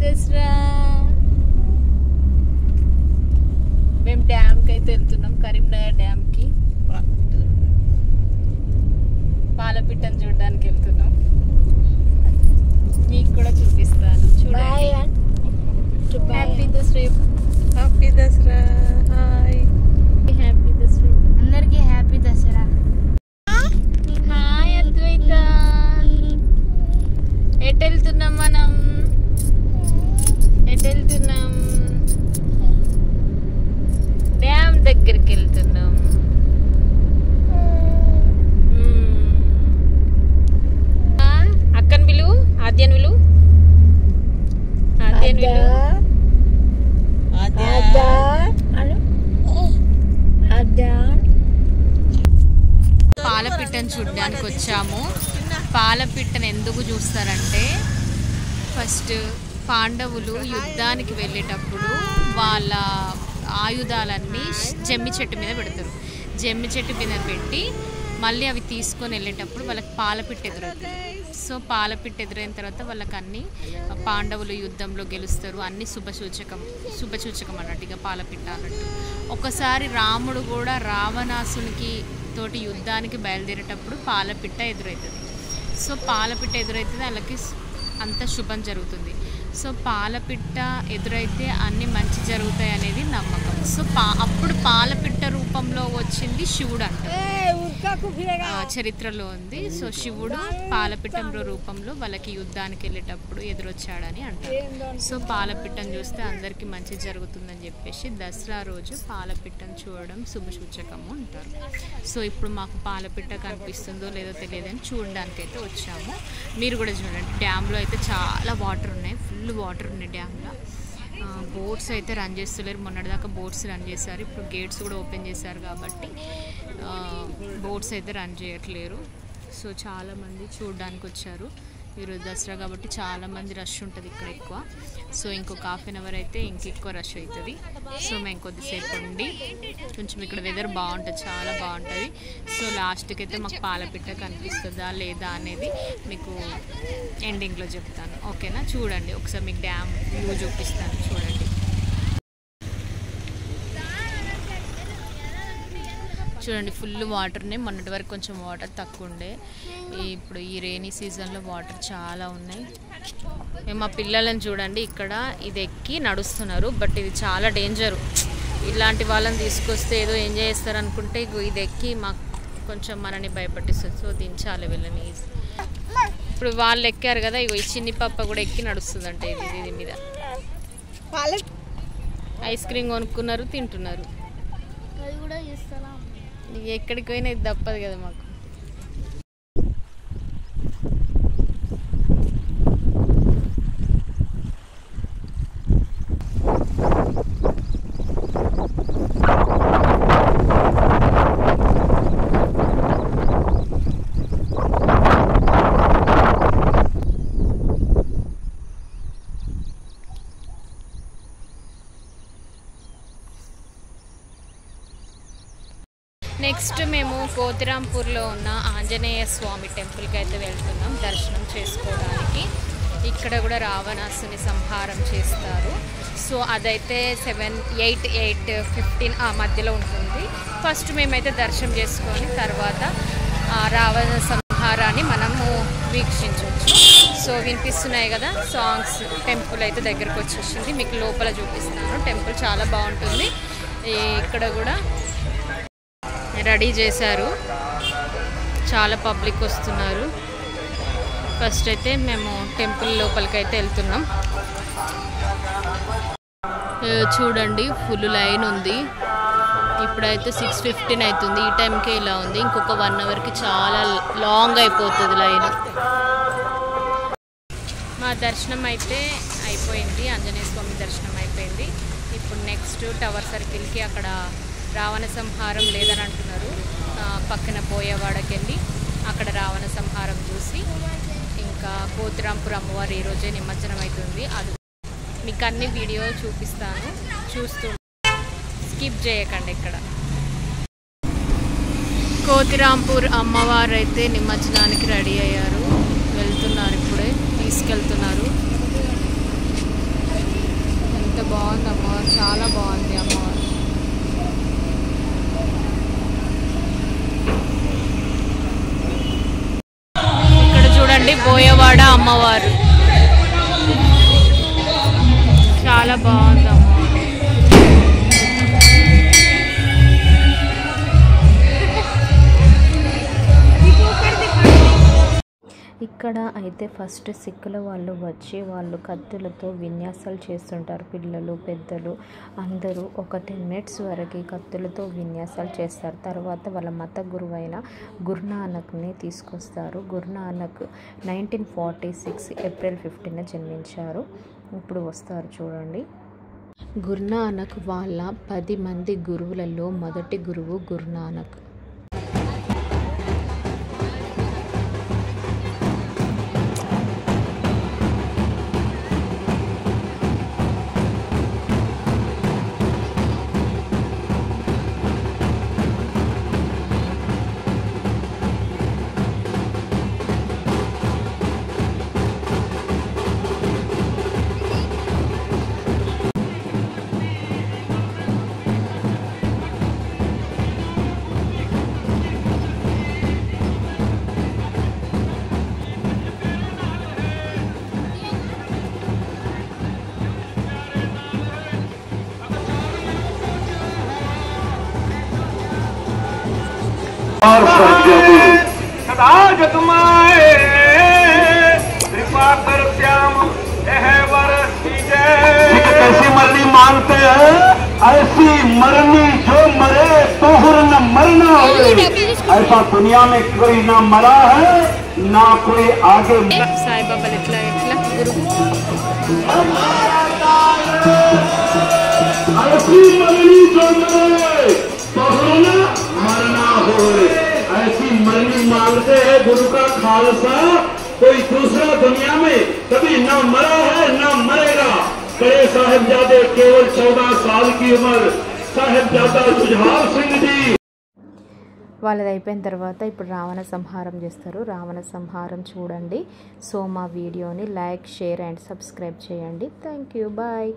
దసరా. మేము డ్యామ్కి అయితే వెళ్తున్నాం, కరీంనగర్ డ్యామ్కి. పాలపిట్టను చూడడానికి వెళ్తున్నాం. మీకు కూడా చూపిస్తాను చూడండి. Happy Dasara. Happy Dasara. Hi, happy Dasara అందరికి. హ్యాపీ దసరా. హాయ్ అద్వైత. ఎటు వెళ్తున్నాం మనం? ఎటు వెళ్తున్నాం? డ్యామ్ దగ్గరికి వెళ్తున్నాం. అక్కని విలు, ఆద్యన్ విలు. ఆద్యన్ విలు. పాలపిట్టను చూడడానికి వచ్చాము. పాలపిట్టను ఎందుకు చూస్తారంటే, ఫస్ట్ పాండవులు యుద్ధానికి వెళ్ళేటప్పుడు వాళ్ళ ఆయుధాలన్నీ జమ్మి చెట్టు మీద పెడతారు. జమ్మి చెట్టు మీద పెట్టి మళ్ళీ అవి తీసుకొని వెళ్ళేటప్పుడు వాళ్ళకి పాలపిట్ట ఎదురవుతుంది. సో పాలపిట్ట ఎదురైన తర్వాత వాళ్ళకి అన్ని పాండవులు యుద్ధంలో గెలుస్తారు, అన్ని శుభసూచకం అన్నట్టుగా పాలపిట్ట అన్నట్టు. ఒకసారి రాముడు కూడా రావణాసునికి తోటి యుద్ధానికి బయలుదేరేటప్పుడు పాలపిట్ట ఎదురవుతుంది. సో పాలపిట్ట ఎదురైతే వాళ్ళకి అంత శుభం జరుగుతుంది. సో పాలపిట్ట ఎదురైతే అన్ని మంచి జరుగుతాయి అనేది నమ్మకం. సో అప్పుడు పాలపిట్ట రూపంలో వచ్చింది శివుడు అంట, చరిత్రలో ఉంది. సో శివుడు పాలపిట్ట రూపంలో వాళ్ళకి యుద్ధానికి వెళ్ళేటప్పుడు ఎదురొచ్చాడని అంటారు. సో పాలపిట్టను చూస్తే అందరికీ మంచి జరుగుతుందని చెప్పేసి దసరా రోజు పాలపిట్టను చూడడం శుభసూచకము అంటారు. సో ఇప్పుడు మాకు పాలపిట్ట కనిపిస్తుందో లేదో తెలియదని చూడడానికి అయితే వచ్చాము. మీరు కూడా చూడండి, డ్యామ్లో అయితే చాలా వాటర్ ఉన్నాయి, ఫుల్ వాటర్ ఉన్నాయి డ్యామ్లో. బోట్స్ అయితే రన్ చేస్తలేరు, మొన్నటిదాకా బోట్స్ రన్ చేశారు, ఇప్పుడు గేట్స్ కూడా ఓపెన్ చేశారు కాబట్టి బోట్స్ అయితే రన్ చేయట్లేరు. సో చాలామంది చూడడానికి వచ్చారు. ఈరోజు దసరా కాబట్టి చాలామంది రష్ ఉంటుంది ఇక్కడ ఎక్కువ. సో ఇంకొక హాఫ్ అన్ అవర్ అయితే ఇంకెక్కువ రష్ అవుతుంది. సో మేము కొద్దిసేపు ఉండి కొంచెం ఇక్కడ వెదర్ బాగుంటుంది, చాలా బాగుంటుంది. సో లాస్ట్కి అయితే మాకు పాలపిట్ట కనిపిస్తుందా లేదా అనేది మీకు ఎండింగ్లో చెప్తాను, ఓకేనా? చూడండి ఒకసారి మీకు డ్యామ్ వ్యూ చూపిస్తాను, చూడండి. చూడండి ఫుల్ వాటర్ ఉన్నాయి. మొన్నటి వరకు కొంచెం వాటర్ తక్కువ ఉండే, ఇప్పుడు ఈ రెయినీ సీజన్లో వాటర్ చాలా ఉన్నాయి. మేము మా పిల్లలను చూడండి ఇక్కడ ఇది ఎక్కి నడుస్తున్నారు, బట్ ఇది చాలా డేంజరు. ఇలాంటి వాళ్ళని తీసుకొస్తే ఏదో ఎంజాయ్ చేస్తారు అనుకుంటే ఇది ఎక్కి మాకు కొంచెం మనని భయపట్టిస్తుంది. సో దించాలి వీళ్ళని. ఇప్పుడు వాళ్ళు ఎక్కారు కదా, ఇగో ఈ చిన్ని పాప కూడా ఎక్కి నడుస్తుంది అంటే ఇది మీద. ఐస్ క్రీమ్ కొనుక్కున్నారు, తింటున్నారు. ఎక్కడికి పోయినా ఇది తప్పదు కదా మాకు. నెక్స్ట్ మేము కోతిరాంపూర్లో ఉన్న ఆంజనేయ స్వామి టెంపుల్కి అయితే వెళ్తున్నాం దర్శనం చేసుకోవడానికి. ఇక్కడ కూడా రావణాసుని సంహారం చేస్తారు. సో అదైతే 8-15 ఆ మధ్యలో ఉంటుంది. ఫస్ట్ మేమైతే దర్శనం చేసుకొని తర్వాత రావణ సంహారాన్ని మనము వీక్షించవచ్చు. సో వినిపిస్తున్నాయి కదా సాంగ్స్. టెంపుల్ అయితే దగ్గరకు వచ్చేసింది, మీకు లోపల చూపిస్తున్నాను. టెంపుల్ చాలా బాగుంటుంది. ఇక్కడ కూడా రెడీ చేశారు, చాలా పబ్లిక్ వస్తున్నారు. ఫస్ట్ అయితే మేము టెంపుల్ లోపలికి అయితే వెళ్తున్నాం. చూడండి ఫుల్ లైన్ ఉంది. ఇప్పుడైతే 6:15 అవుతుంది. ఈ టైంకే ఇలా ఉంది. ఇంకొక 1 అవర్కి చాలా లాంగ్ అయిపోతుంది లైన్. మా దర్శనం అయితే అయిపోయింది, ఆంజనేయ స్వామి దర్శనం అయిపోయింది. ఇప్పుడు నెక్స్ట్ టవర్ సర్కిల్కి అక్కడ రావణ సంహారం లేదని అంటున్నారు. పక్కన బోయవాడకి వెళ్ళి అక్కడ రావణ సంహారం చూసి ఇంకా కోతిరాంపూర్ అమ్మవారు ఈరోజే నిమజ్జనం అవుతుంది. అది మీకు అన్ని వీడియో చూపిస్తాను, చూస్తూ స్కిప్ చేయకండి. ఇక్కడ కోతిరాంపూర్ అమ్మవారు అయితే నిమజ్జనానికి రెడీ అయ్యారు, వెళ్తున్నారు, ఇప్పుడే తీసుకెళ్తున్నారు. అమ్మవారు చాలా బాగుంది అమ్మవారు. ఇక్కడ అయితే ఫస్ట్ సిక్కుల వాళ్ళు వచ్చి వాళ్ళు కత్తులతో విన్యాసాలు చేస్తుంటారు. పిల్లలు పెద్దలు అందరూ ఒక 10 minutes వరకు కత్తులతో విన్యాసాలు చేస్తారు. తర్వాత వాళ్ళ మత గురువైన గురునానక్ని తీసుకొస్తారు. గురునానక్ 1946 April 15 జన్మించారు. ఇప్పుడు వస్తారు చూడండి. గురునానక్ వాళ్ళ 10 మంది గురువులలో మొదటి గురువు గురునానక్. सदा जगमाए कृपा कर श्याम कैसी मरनी मांगते हैं, ऐसी मरनी जो मरे तो न मरना हो। ऐसा दुनिया में कोई ना मरा है ना कोई आगे। సాయిబాబాలు ఎట్లా ऐसी मरनी जो मरे तो न मरना हो। ऐसी मरनी मांगते हैं गुरु का खालसा। कोई दूसरा दुनिया में कभी न मरा है न मरेगा। बड़े साहिबजादे केवल 14 साल की उम्र साहिबजादा सुझाव सिंह जी। వాళ్ళది అయిపోయిన తర్వాత ఇప్పుడు రావణ సంహారం చేస్తారు. రావణ సంహారం చూడండి. సో మా వీడియోని లైక్, షేర్ అండ్ సబ్స్క్రైబ్ చేయండి. Thank you. బాయ్.